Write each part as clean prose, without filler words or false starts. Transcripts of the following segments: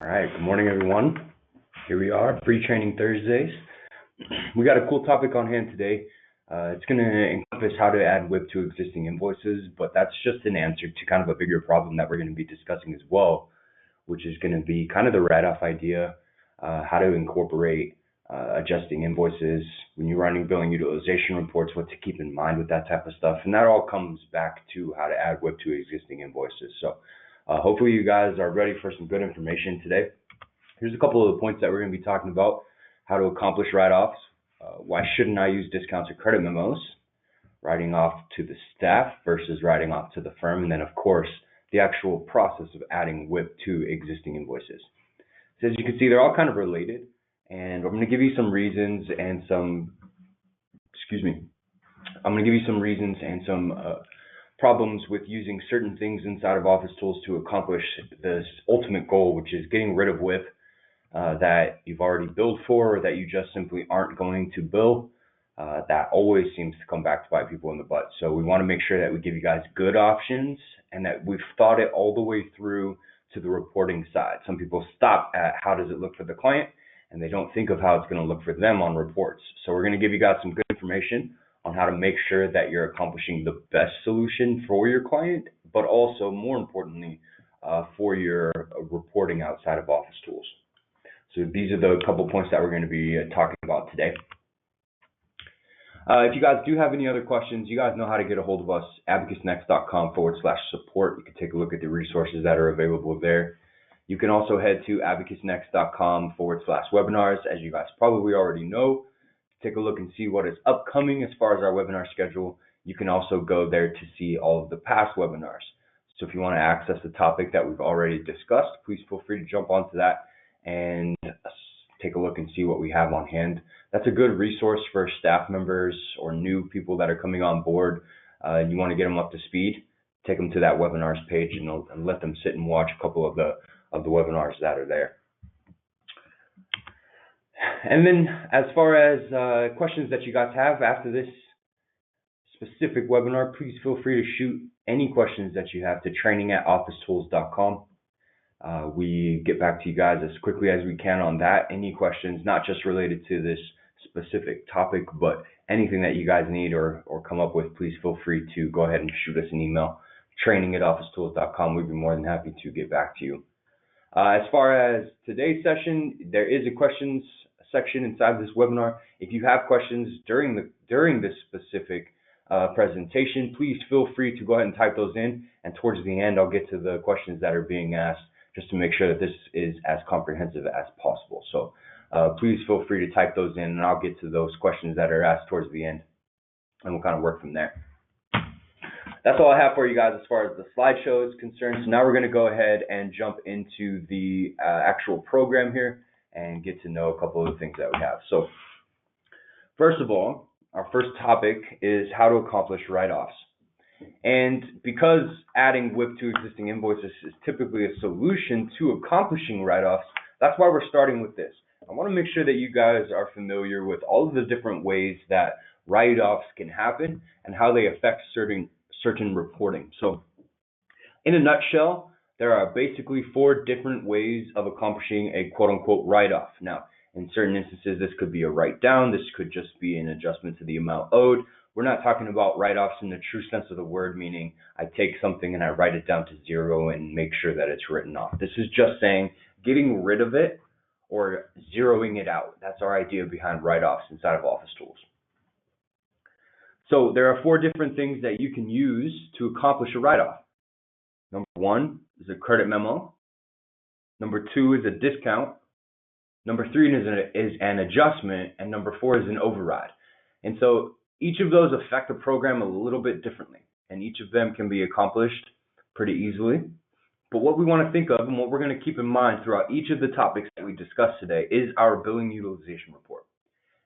All right, good morning, everyone. Here we are, pre-training Thursdays. We got a cool topic on hand today. It's going to encompass how to add WIP to existing invoices, but that's just an answer to kind of a bigger problem that we're going to be discussing as well, which is going to be kind of the write-off idea, how to incorporate adjusting invoices when you're running billing utilization reports, what to keep in mind with that type of stuff. And that all comes back to how to add WIP to existing invoices. So hopefully you guys are ready for some good information today. Here's a couple of the points that we're going to be talking about: how to accomplish write-offs, why shouldn't I use discounts or credit memos, writing off to the staff versus writing off to the firm, and then of course the actual process of adding WIP to existing invoices. So as you can see, they're all kind of related, and I'm going to give you some reasons and some problems with using certain things inside of OfficeTools to accomplish this ultimate goal, which is getting rid of WIP that you've already billed for, or that you just simply aren't going to bill. That always seems to come back to bite people in the butt. So we want to make sure that we give you guys good options and that we've thought it all the way through to the reporting side. Some people stop at how does it look for the client, and they don't think of how it's going to look for them on reports. So we're going to give you guys some good information on how to make sure that you're accomplishing the best solution for your client, but also more importantly, for your reporting outside of OfficeTools. So these are the couple points that we're going to be talking about today. If you guys do have any other questions, you guys know how to get a hold of us, abacusnext.com/support. You can take a look at the resources that are available there. You can also head to abacusnext.com/webinars, as you guys probably already know. Take a look and see what is upcoming as far as our webinar schedule. You can also go there to see all of the past webinars. So if you want to access the topic that we've already discussed, please feel free to jump onto that and take a look and see what we have on hand. That's a good resource for staff members or new people that are coming on board. You want to get them up to speed, take them to that webinars page and let them sit and watch a couple of the webinars that are there. And then as far as questions that you guys have after this specific webinar, please feel free to shoot any questions that you have to training@officetools.com. We get back to you guys as quickly as we can on that. Any questions, not just related to this specific topic, but anything that you guys need or come up with, please feel free to go ahead and shoot us an email, training@officetools.com. We'd be more than happy to get back to you. As far as today's session, there is a questions section inside this webinar. If you have questions during this specific presentation, please feel free to go ahead and type those in, and towards the end I'll get to the questions that are being asked, just to make sure that this is as comprehensive as possible. So please feel free to type those in, and I'll get to those questions that are asked towards the end, and we'll kind of work from there. That's all I have for you guys as far as the slideshow is concerned. So now we're going to go ahead and jump into the actual program here and get to know a couple of the things that we have. So first of all, our first topic is how to accomplish write-offs. And because adding WIP to existing invoices is typically a solution to accomplishing write-offs, that's why we're starting with this. I want to make sure that you guys are familiar with all of the different ways that write-offs can happen and how they affect certain reporting. So in a nutshell, there are basically 4 different ways of accomplishing a quote-unquote write-off. Now, in certain instances, this could be a write-down. This could just be an adjustment to the amount owed. We're not talking about write-offs in the true sense of the word, meaning I take something and I write it down to 0 and make sure that it's written off. This is just saying getting rid of it or zeroing it out. That's our idea behind write-offs inside of OfficeTools. So there are 4 different things that you can use to accomplish a write-off. Number 1 is a credit memo. Number 2 is a discount. Number 3 is an adjustment, and number 4 is an override. And so each of those affect the program a little bit differently, and each of them can be accomplished pretty easily. But what we want to think of and what we're going to keep in mind throughout each of the topics that we discussed today is our billing utilization report.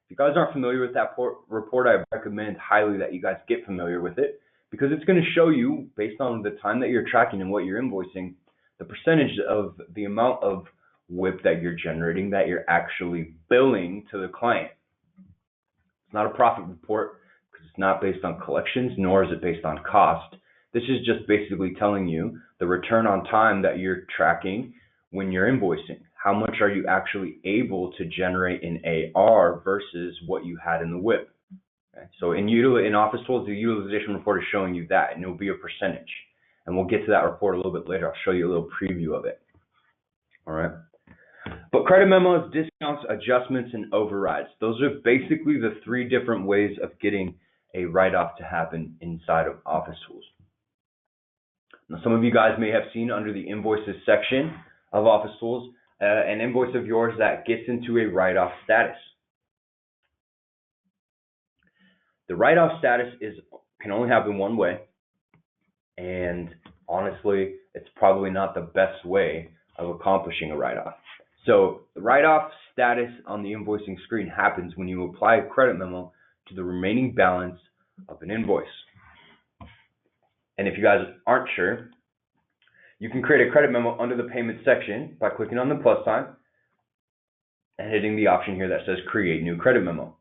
If you guys aren't familiar with that report, I recommend highly that you guys get familiar with it, because it's going to show you, based on the time that you're tracking and what you're invoicing, the percentage of the amount of WIP that you're generating that you're actually billing to the client. It's not a profit report because it's not based on collections, nor is it based on cost. This is just basically telling you the return on time that you're tracking when you're invoicing. How much are you actually able to generate in AR versus what you had in the WIP? Okay. So in OfficeTools, the utilization report is showing you that, and it'll be a percentage. And we'll get to that report a little bit later. I'll show you a little preview of it. All right. But credit memos, discounts, adjustments, and overrides. Those are basically the three different ways of getting a write-off to happen inside of OfficeTools. Now, some of you guys may have seen under the invoices section of OfficeTools an invoice of yours that gets into a write-off status. The write-off status can only happen one way, and honestly, it's probably not the best way of accomplishing a write-off. So the write-off status on the invoicing screen happens when you apply a credit memo to the remaining balance of an invoice. And if you guys aren't sure, you can create a credit memo under the payment section by clicking on the plus sign and hitting the option here that says create new credit memo.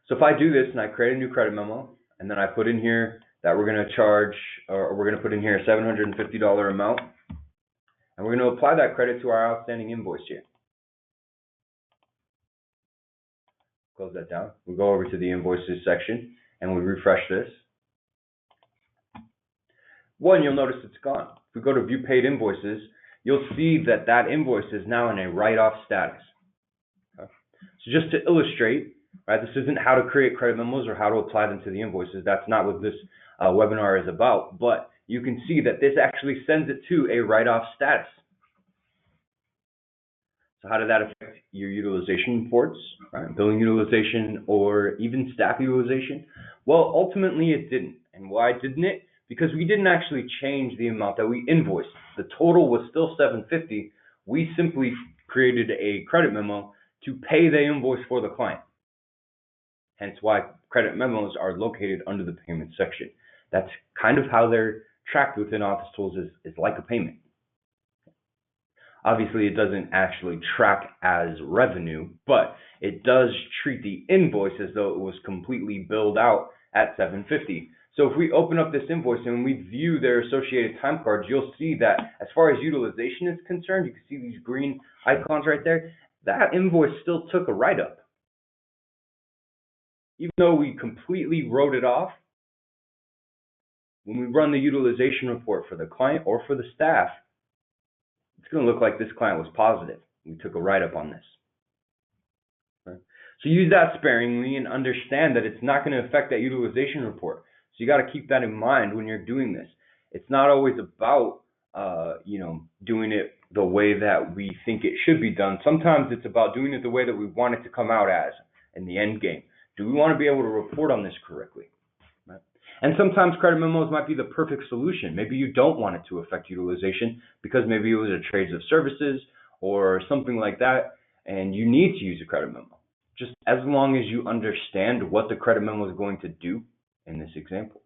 So if I do this and I create a new credit memo, and then I put in here that we're going to charge, or we're going to put in here a $750 amount, and we're going to apply that credit to our outstanding invoice here. Close that down. We go over to the invoices section and we refresh this. One, you'll notice it's gone. If we go to view paid invoices, you'll see that that invoice is now in a write-off status. Okay. So just to illustrate, right, this isn't how to create credit memos or how to apply them to the invoices. That's not what this webinar is about, but you can see that this actually sends it to a write-off status. So how did that affect your utilization reports, right? Billing utilization, or even staff utilization? Well, ultimately it didn't. And why didn't it? Because we didn't actually change the amount that we invoiced. The total was still $750. We simply created a credit memo to pay the invoice for the client. Hence why credit memos are located under the payment section. That's kind of how they're tracked within OfficeTools, is like a payment. Obviously, it doesn't actually track as revenue, but it does treat the invoice as though it was completely billed out at $750. So if we open up this invoice and we view their associated time cards, you'll see that as far as utilization is concerned, you can see these green icons right there. That invoice still took a write-up. Even though we completely wrote it off, when we run the utilization report for the client or for the staff, it's going to look like this client was positive. We took a write-up on this. Okay. So use that sparingly and understand that it's not going to affect that utilization report. So you got to keep that in mind when you're doing this. It's not always about doing it the way that we think it should be done. Sometimes it's about doing it the way that we want it to come out as in the end game. Do we want to be able to report on this correctly? Right? And sometimes credit memos might be the perfect solution. Maybe you don't want it to affect utilization because maybe it was a trades of services or something like that, and you need to use a credit memo. Just as long as you understand what the credit memo is going to do in this example.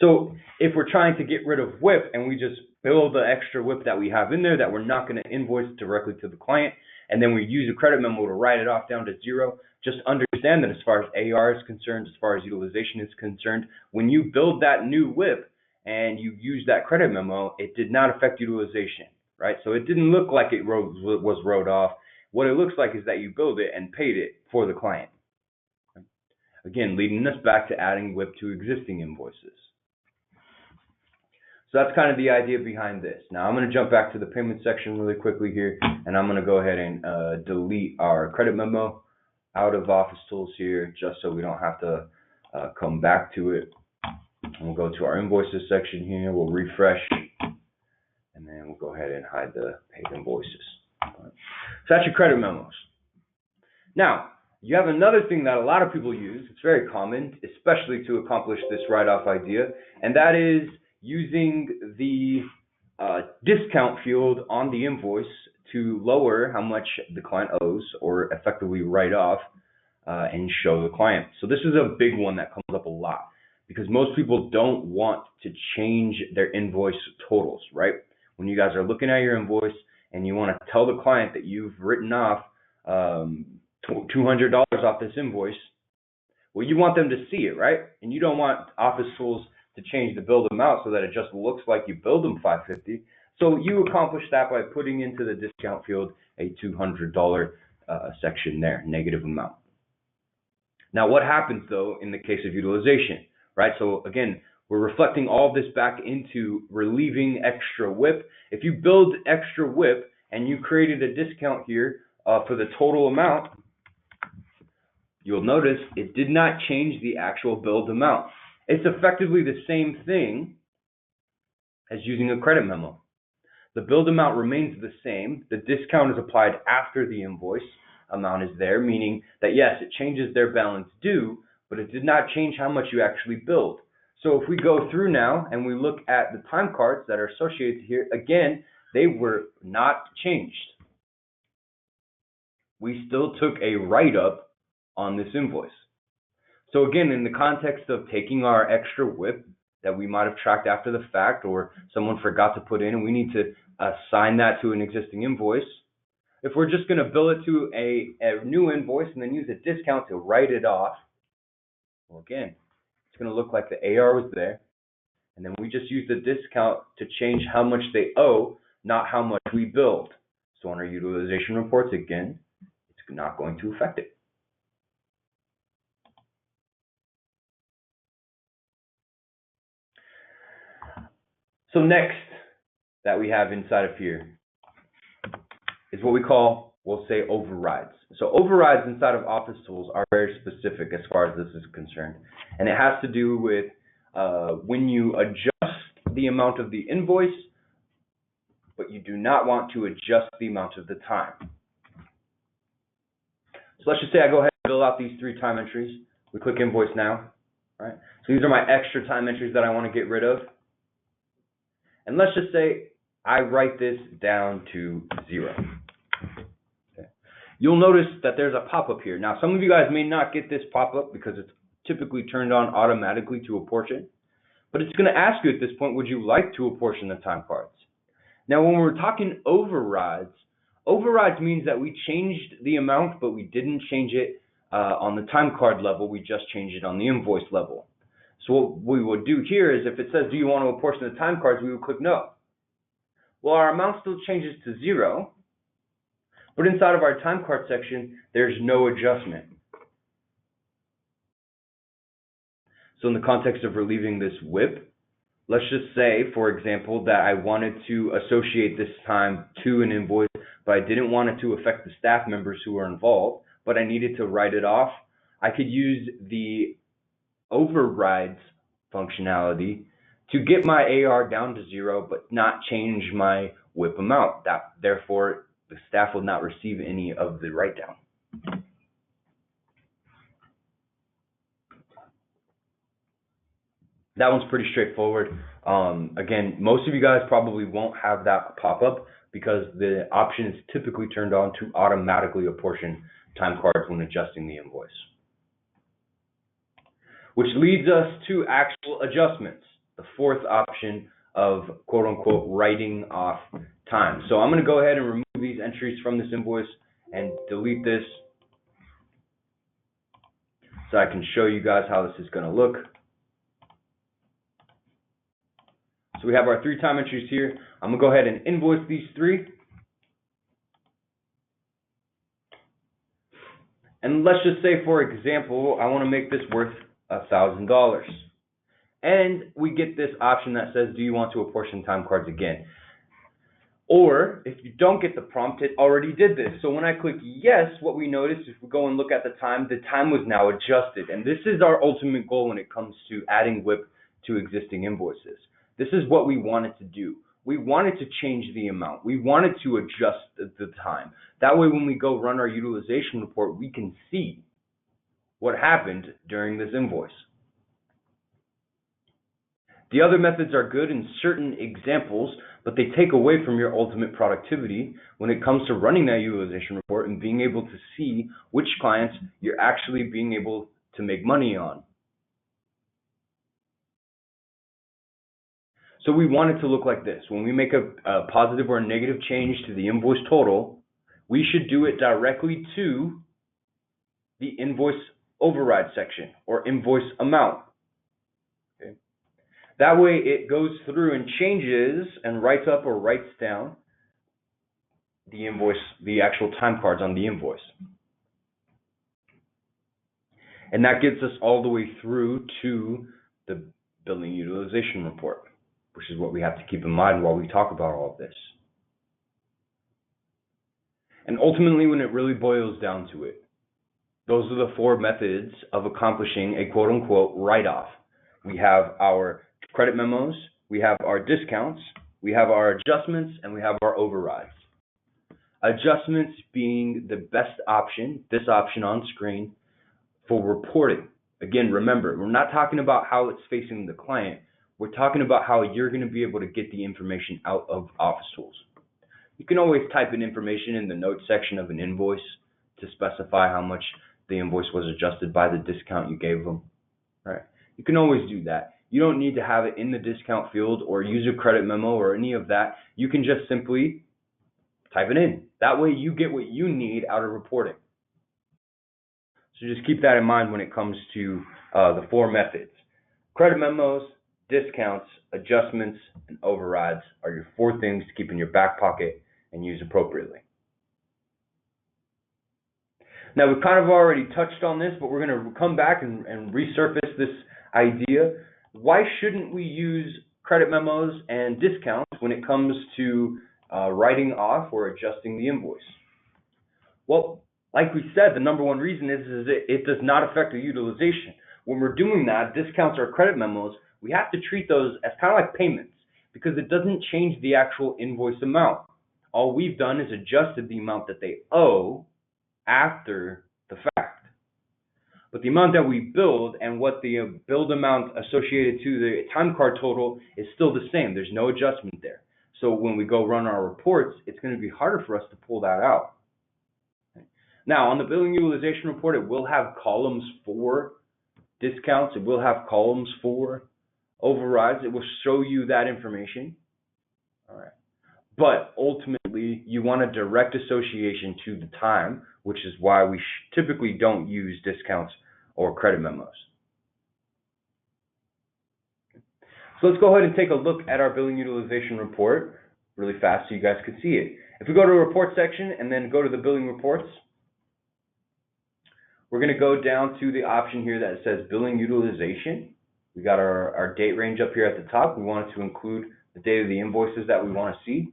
So if we're trying to get rid of WIP and we just bill the extra WIP that we have in there that we're not going to invoice directly to the client, and then we use a credit memo to write it off down to zero, just understand that as far as AR is concerned, as far as utilization is concerned, when you build that new WIP and you use that credit memo, it did not affect utilization, right? So it didn't look like it was wrote off. What it looks like is that you billed it and paid it for the client. Again, leading us back to adding WIP to existing invoices. So that's kind of the idea behind this. Now I'm going to jump back to the payment section really quickly here, and I'm going to go ahead and delete our credit memo out of OfficeTools here, just so we don't have to come back to it. And we'll go to our invoices section here. We'll refresh, and then we'll go ahead and hide the paid invoices. Right. So that's your credit memos. Now, you have another thing that a lot of people use. It's very common, especially to accomplish this write-off idea, and that is using the discount field on the invoice to lower how much the client owes, or effectively write off and show the client. So this is a big one that comes up a lot because most people don't want to change their invoice totals, right? When you guys are looking at your invoice and you want to tell the client that you've written off $200 off this invoice, well, you want them to see it, right? And you don't want OfficeTools to change the billed amount so that it just looks like you billed them $550. So you accomplish that by putting into the discount field a $200 section there, negative amount. Now, what happens though in the case of utilization, right? So again, we're reflecting all of this back into relieving extra WIP. If you build extra WIP and you created a discount here for the total amount, you'll notice it did not change the actual billed amount. It's effectively the same thing as using a credit memo. The billed amount remains the same. The discount is applied after the invoice amount is there, meaning that yes, it changes their balance due, but it did not change how much you actually billed. So if we go through now and we look at the time cards that are associated here, again, they were not changed. We still took a write-up on this invoice. So again, in the context of taking our extra WIP that we might have tracked after the fact or someone forgot to put in and we need to assign that to an existing invoice, if we're just going to bill it to a new invoice and then use a discount to write it off, well, again, it's going to look like the AR was there, and then we just use the discount to change how much they owe, not how much we billed. So on our utilization reports, again, it's not going to affect it. So next that we have inside of here is what we call, we'll say, overrides. So overrides inside of OfficeTools are very specific as far as this is concerned. And it has to do with when you adjust the amount of the invoice, but you do not want to adjust the amount of the time. So let's just say I go ahead and fill out these 3 time entries. We click invoice now, right? So these are my extra time entries that I want to get rid of. And let's just say I write this down to 0. Okay. You'll notice that there's a pop-up here. Now, some of you guys may not get this pop-up because it's typically turned on automatically to apportion, but it's going to ask you at this point, would you like to apportion the time cards? Now, when we're talking overrides, overrides means that we changed the amount, but we didn't change it on the time card level. We just changed it on the invoice level. So what we would do here is if it says, do you want to apportion the time cards, we would click no. Well, our amount still changes to 0, but inside of our time card section, there's no adjustment. So in the context of relieving this WIP, let's just say, for example, that I wanted to associate this time to an invoice, but I didn't want it to affect the staff members who were involved, but I needed to write it off. I could use the overrides functionality to get my AR down to 0, but not change my WIP amount. Therefore, the staff will not receive any of the write down. That one's pretty straightforward. Again, most of you guys probably won't have that pop up because the option is typically turned on to automatically apportion time cards when adjusting the invoice. Which leads us to actual adjustments, the 4th option of quote unquote writing off time. So I'm going to go ahead and remove these entries from this invoice and delete this so I can show you guys how this is going to look. So we have our 3 time entries here. I'm going to go ahead and invoice these 3. And let's just say, for example, I want to make this worth $1,000. And we get this option that says, do you want to apportion time cards again? Or if you don't get the prompt, it already did this. So when I click yes, what we notice, if we go and look at the time was now adjusted. And this is our ultimate goal when it comes to adding WIP to existing invoices. This is what we wanted to do. We wanted to change the amount. We wanted to adjust the time. That way, when we go run our utilization report, we can see what happened during this invoice. The other methods are good in certain examples, but they take away from your ultimate productivity when it comes to running that utilization report and being able to see which clients you're actually being able to make money on. So we want it to look like this. When we make a positive or a negative change to the invoice total, we should do it directly to the invoice override section or invoice amount. Okay. That way it goes through and changes and writes up or writes down the invoice, the actual time cards on the invoice. And that gets us all the way through to the billing utilization report, which is what we have to keep in mind while we talk about all of this. And ultimately, when it really boils down to it, those are the 4 methods of accomplishing a quote-unquote write-off. We have our credit memos, we have our discounts, we have our adjustments, and we have our overrides. Adjustments being the best option, this option on screen, for reporting. Again, remember, we're not talking about how it's facing the client. We're talking about how you're going to be able to get the information out of OfficeTools. You can always type in information in the notes section of an invoice to specify how much the invoice was adjusted by the discount you gave them. Right? You can always do that. You don't need to have it in the discount field or use a credit memo or any of that. You can just simply type it in. That way you get what you need out of reporting. So just keep that in mind when it comes to the 4 methods. Credit memos, discounts, adjustments, and overrides are your 4 things to keep in your back pocket and use appropriately. Now, we've kind of already touched on this, but we're going to come back and resurface this idea. Why shouldn't we use credit memos and discounts when it comes to writing off or adjusting the invoice? Well, like we said, the number one reason is it does not affect the utilization. When we're doing that, discounts or credit memos, we have to treat those as kind of like payments because it doesn't change the actual invoice amount. All we've done is adjusted the amount that they owe after the fact. But the amount that we billed and what the billed amount associated to the time card total is still the same. There's no adjustment there. So when we go run our reports, it's going to be harder for us to pull that out. Now, on the billing utilization report, it will have columns for discounts. It will have columns for overrides. It will show you that information. All right. But ultimately, you want a direct association to the time, which is why we typically don't use discounts or credit memos. So let's go ahead and take a look at our billing utilization report really fast so you guys can see it. If we go to the report section and then go to the billing reports, we're going to go down to the option here that says billing utilization. We got our date range up here at the top. We wanted to include the date of the invoices that we want to see.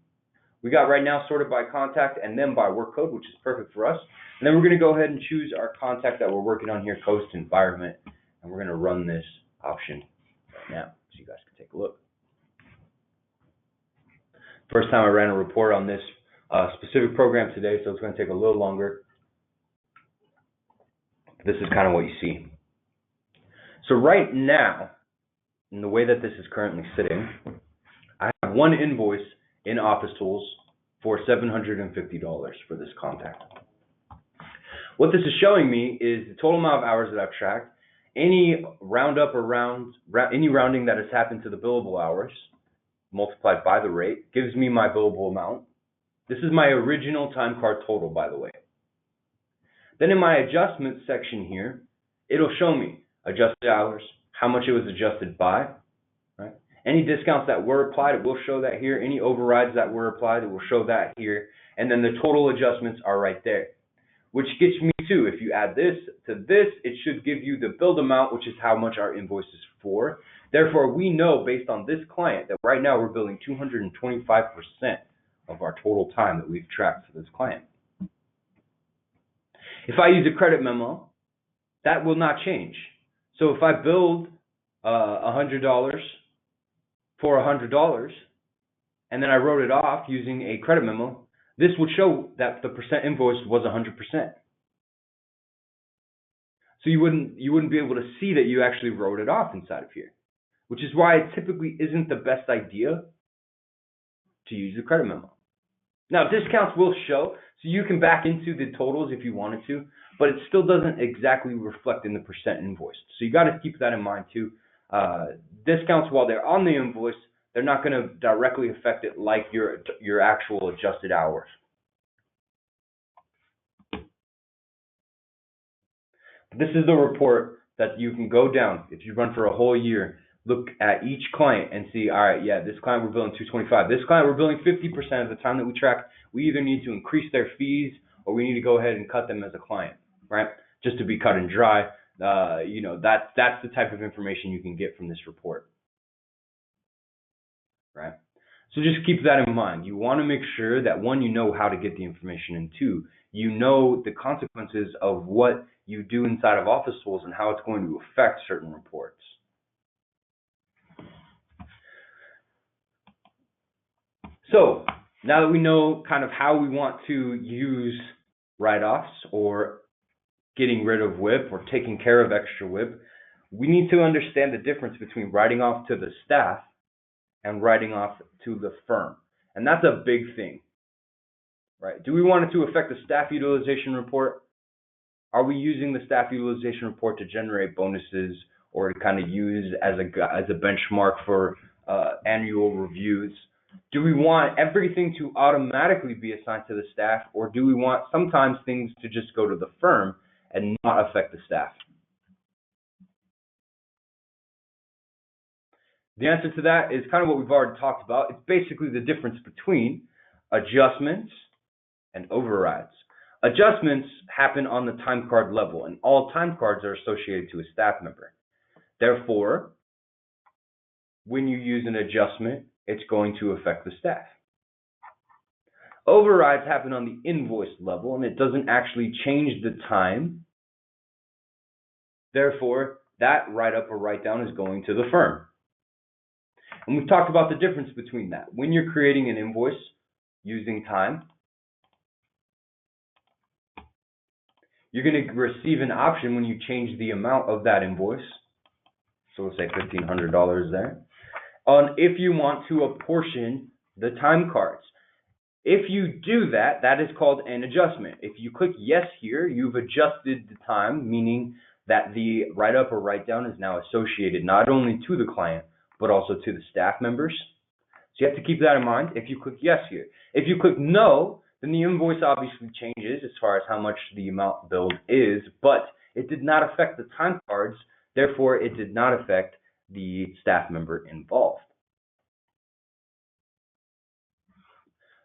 We got right now sorted by contact and then by work code, which is perfect for us. And then we're going to go ahead and choose our contact that we're working on here, Coast Environment, and we're going to run this option right now so you guys can take a look. First time I ran a report on this specific program today, so it's going to take a little longer. This is kind of what you see. So right now, in the way that this is currently sitting, I have one invoice in OfficeTools for $750 for this contact. What this is showing me is the total amount of hours that I've tracked, any roundup or any rounding that has happened to the billable hours multiplied by the rate gives me my billable amount. This is my original time card total, by the way. Then in my adjustments section here, it'll show me adjusted hours, how much it was adjusted by, right? Any discounts that were applied, it will show that here. Any overrides that were applied, it will show that here. And then the total adjustments are right there, which gets me to, if you add this to this, it should give you the billed amount, which is how much our invoice is for. Therefore, we know based on this client that right now we're billing 225% of our total time that we've tracked for this client. If I use a credit memo, that will not change. So if I billed $100 for $100, and then I wrote it off using a credit memo, this would show that the percent invoice was 100%. So you wouldn't be able to see that you actually wrote it off inside of here, which is why it typically isn't the best idea to use a credit memo. Now, discounts will show, so you can back into the totals if you wanted to, but it still doesn't exactly reflect in the percent invoiced. So you got to keep that in mind too. Discounts, while they're on the invoice, they're not going to directly affect it like your actual adjusted hours. This is the report that you can go down if you run for a whole year. look at each client and see, all right, yeah, this client we're billing $225. This client we're billing 50% of the time that we track. We either need to increase their fees or we need to go ahead and cut them as a client, right? Just to be cut and dry. That's the type of information you can get from this report, right? So just keep that in mind. You want to make sure that, one, you know how to get the information, and two, you know the consequences of what you do inside of OfficeTools and how it's going to affect certain reports. So now that we know kind of how we want to use write-offs or getting rid of WIP or taking care of extra WIP, we need to understand the difference between writing off to the staff and writing off to the firm. And that's a big thing, right? Do we want it to affect the staff utilization report? Are we using the staff utilization report to generate bonuses or to kind of use as a benchmark for annual reviews? Do we want everything to automatically be assigned to the staff, or do we want sometimes things to just go to the firm and not affect the staff? The answer to that is kind of what we've already talked about. It's basically the difference between adjustments and overrides. Adjustments happen on the time card level, and all time cards are associated to a staff member. Therefore, when you use an adjustment, it's going to affect the staff. Overrides happen on the invoice level, and it doesn't actually change the time. Therefore, that write-up or write-down is going to the firm. And we've talked about the difference between that. When you're creating an invoice using time, you're going to receive an option when you change the amount of that invoice. So we'll say $1,500 there. If you want to apportion the time cards. If you do that, that is called an adjustment. If you click yes here, you've adjusted the time, meaning that the write-up or write-down is now associated not only to the client, but also to the staff members. So you have to keep that in mind if you click yes here. If you click no, then the invoice obviously changes as far as how much the amount billed is, but it did not affect the time cards, therefore it did not affect the staff member involved.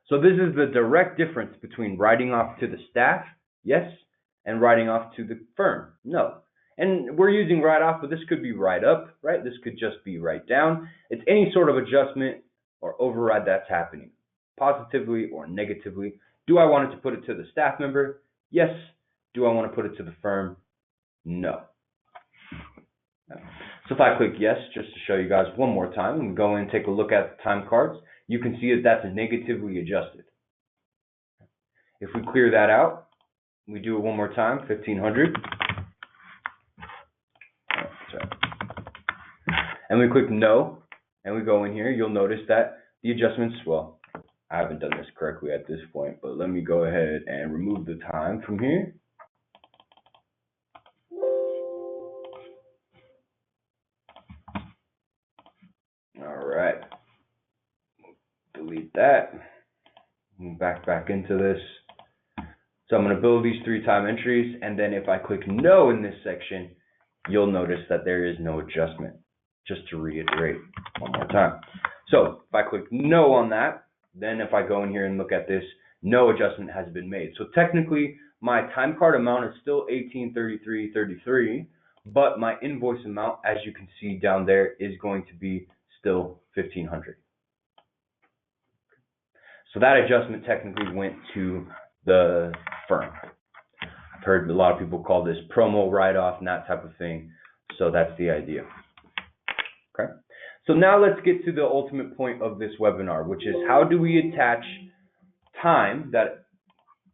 So this is the direct difference between writing off to the staff, yes, and writing off to the firm, no. And we're using write off, but this could be write up, right? This could just be write down. It's any sort of adjustment or override that's happening, positively or negatively. Do I want it to put it to the staff member? Yes. Do I want to put it to the firm? No. So if I click yes, just to show you guys one more time, and go in and take a look at the time cards, you can see that that's negatively adjusted. If we clear that out, we do it one more time, 1,500. And we click no, and we go in here, you'll notice that the adjustments, well, I haven't done this correctly at this point, but let me go ahead and remove the time from here. All right, delete that, move back into this. So I'm going to build these 3 time entries, and then if I click no in this section, you'll notice that there is no adjustment. Just to reiterate one more time. So if I click no on that, then if I go in here and look at this, no adjustment has been made. So technically, my time card amount is still $1,833.33, but my invoice amount, as you can see down there, is going to be still $1,500. So that adjustment technically went to the firm. I've heard a lot of people call this promo write-off and that type of thing. So that's the idea. Okay. So now let's get to the ultimate point of this webinar, which is how do we attach time that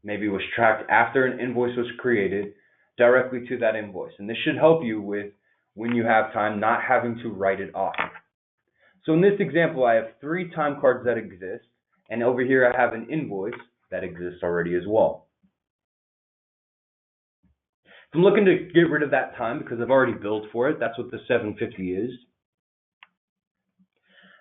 maybe was tracked after an invoice was created directly to that invoice. And this should help you with when you have time not having to write it off. So in this example, I have 3 time cards that exist, and over here I have an invoice that exists already as well. If I'm looking to get rid of that time because I've already billed for it, that's what the $750 is.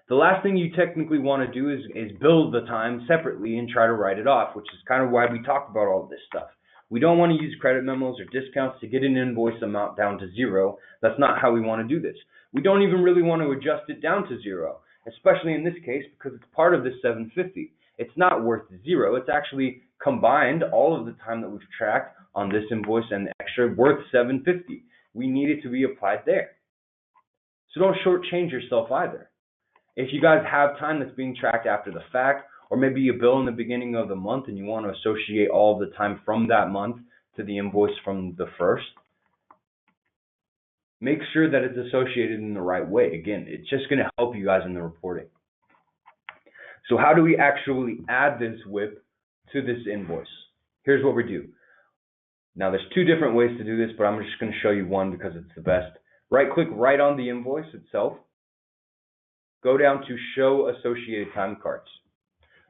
The last thing you technically want to do is bill the time separately and try to write it off, which is kind of why we talked about all this stuff. We don't want to use credit memos or discounts to get an invoice amount down to zero. That's not how we want to do this. We don't even really want to adjust it down to zero, especially in this case because it's part of this 750. It's not worth zero. It's actually combined all of the time that we've tracked on this invoice and the extra worth 750. We need it to be applied there. So don't shortchange yourself either. If you guys have time that's being tracked after the fact, or maybe you bill in the beginning of the month and you want to associate all of the time from that month to the invoice from the first, make sure that it's associated in the right way. Again, it's just going to help you guys in the reporting. So how do we actually add this WIP to this invoice? Here's what we do. Now there's two different ways to do this, but I'm just going to show you one because it's the best. Right click right on the invoice itself. Go down to show associated time cards.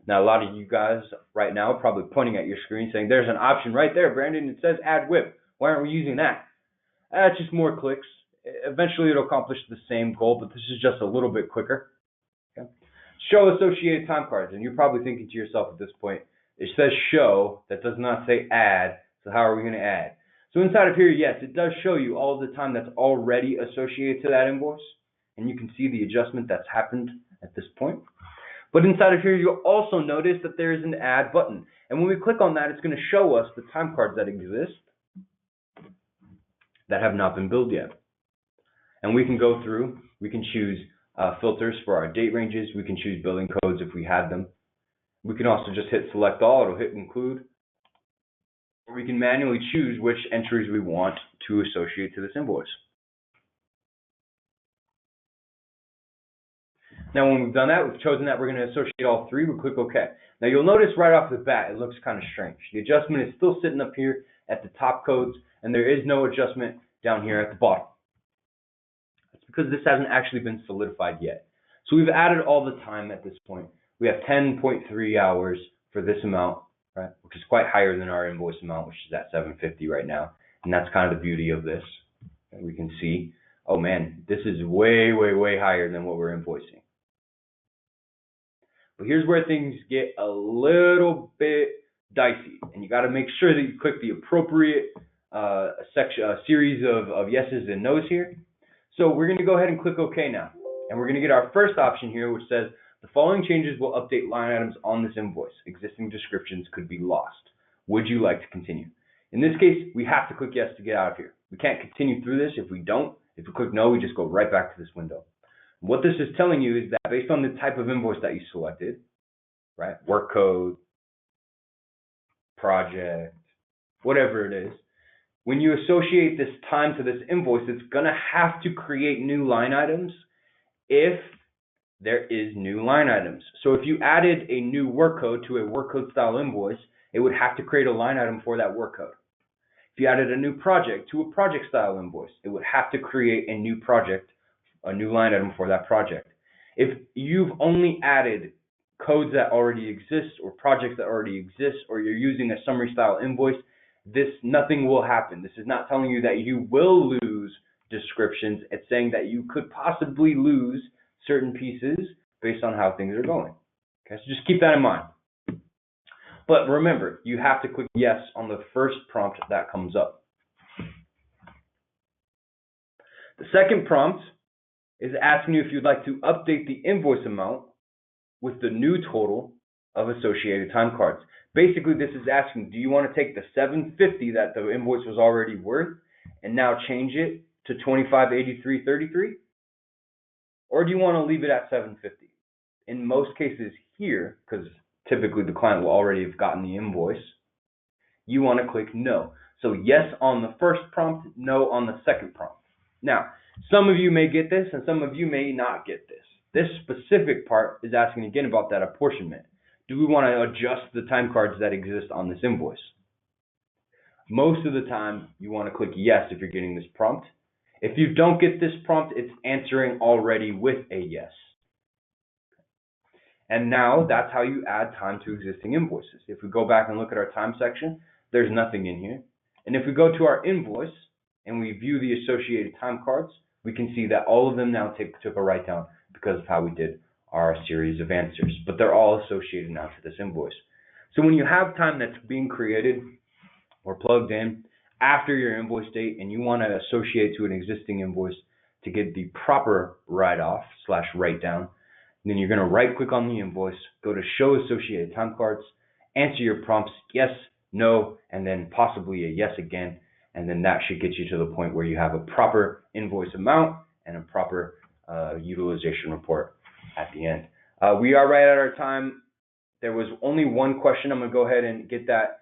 Now, a lot of you guys right now are probably pointing at your screen saying, there's an option right there, Brandon. It says add WIP. Why aren't we using that? It's just more clicks. Eventually, it'll accomplish the same goal, but this is just a little bit quicker. Okay. Show associated time cards. And you're probably thinking to yourself at this point, it says show. That does not say add. So how are we going to add? So inside of here, yes, it does show you all of the time that's already associated to that invoice. And you can see the adjustment that's happened at this point. But inside of here, you'll also notice that there is an add button. And when we click on that, it's going to show us the time cards that exist that have not been billed yet. And we can go through, we can choose filters for our date ranges. We can choose billing codes if we had them. We can also just hit select all, it'll hit include. Or we can manually choose which entries we want to associate to this invoice. Now, when we've done that, we've chosen that we're going to associate all three. We'll click OK. Now, you'll notice right off the bat, it looks kind of strange. The adjustment is still sitting up here at the top codes, and there is no adjustment down here at the bottom. That's because this hasn't actually been solidified yet. So we've added all the time at this point. We have 10.3 hours for this amount, right, which is quite higher than our invoice amount, which is at $750 right now. And that's kind of the beauty of this. And we can see, oh man, this is way, way, way higher than what we're invoicing. But here's where things get a little bit dicey, and you got to make sure that you click the appropriate series of yeses and nos here. So we're going to go ahead and click OK now, and we're going to get our first option here, which says the following changes will update line items on this invoice. Existing descriptions could be lost. Would you like to continue? In this case, we have to click yes to get out of here. We can't continue through this if we don't. If we click no, we just go right back to this window. What this is telling you is that based on the type of invoice that you selected, right, work code, project, whatever it is, when you associate this time to this invoice, it's going to have to create new line items if there is new line items. So if you added a new work code to a work code style invoice, it would have to create a line item for that work code. If you added a new project to a project style invoice, it would have to create a new project, a new line item for that project. If you've only added codes that already exist or projects that already exist, or you're using a summary style invoice, nothing will happen. This is not telling you that you will lose descriptions. It's saying that you could possibly lose certain pieces based on how things are going. Okay, so just keep that in mind. But remember, you have to click yes on the first prompt that comes up. The second prompt is asking you if you'd like to update the invoice amount with the new total of associated time cards. Basically, this is asking, do you want to take the $750 that the invoice was already worth and now change it to $25.83.33? Or do you want to leave it at $750? In most cases here, because typically the client will already have gotten the invoice, you want to click no. So yes on the first prompt, no on the second prompt. Now, some of you may get this and some of you may not get this. This specific part is asking again about that apportionment. Do we want to adjust the time cards that exist on this invoice? Most of the time, you want to click yes if you're getting this prompt. If you don't get this prompt, it's answering already with a yes. And now that's how you add time to existing invoices. If we go back and look at our time section, there's nothing in here. And if we go to our invoice and we view the associated time cards, we can see that all of them now took a write down because of how we did our series of answers. But they're all associated now to this invoice. So when you have time that's being created, or plugged in after your invoice date and you want to associate to an existing invoice to get the proper write-off / write-down, then you're going to right-click on the invoice, go to Show Associated Time Cards, answer your prompts yes, no, and then possibly a yes again, and then that should get you to the point where you have a proper invoice amount and a proper utilization report at the end. We are right at our time. There was only one question. I'm going to go ahead and get that.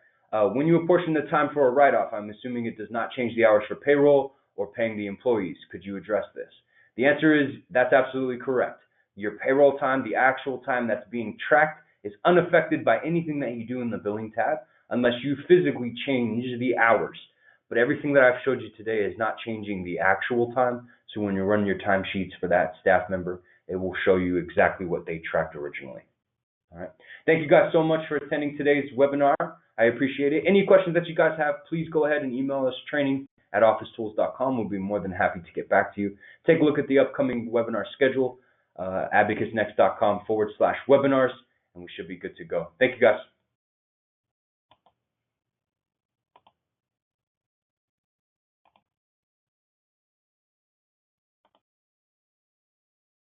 When you apportion the time for a write-off, I'm assuming it does not change the hours for payroll or paying the employees. Could you address this? The answer is that's absolutely correct. Your payroll time, the actual time that's being tracked, is unaffected by anything that you do in the billing tab unless you physically change the hours. But everything that I've showed you today is not changing the actual time. So when you run your timesheets for that staff member, it will show you exactly what they tracked originally. All right. Thank you guys so much for attending today's webinar. I appreciate it. Any questions that you guys have, please go ahead and email us training@officetools.com. We'll be more than happy to get back to you. Take a look at the upcoming webinar schedule, abacusnext.com/webinars, and we should be good to go. Thank you guys.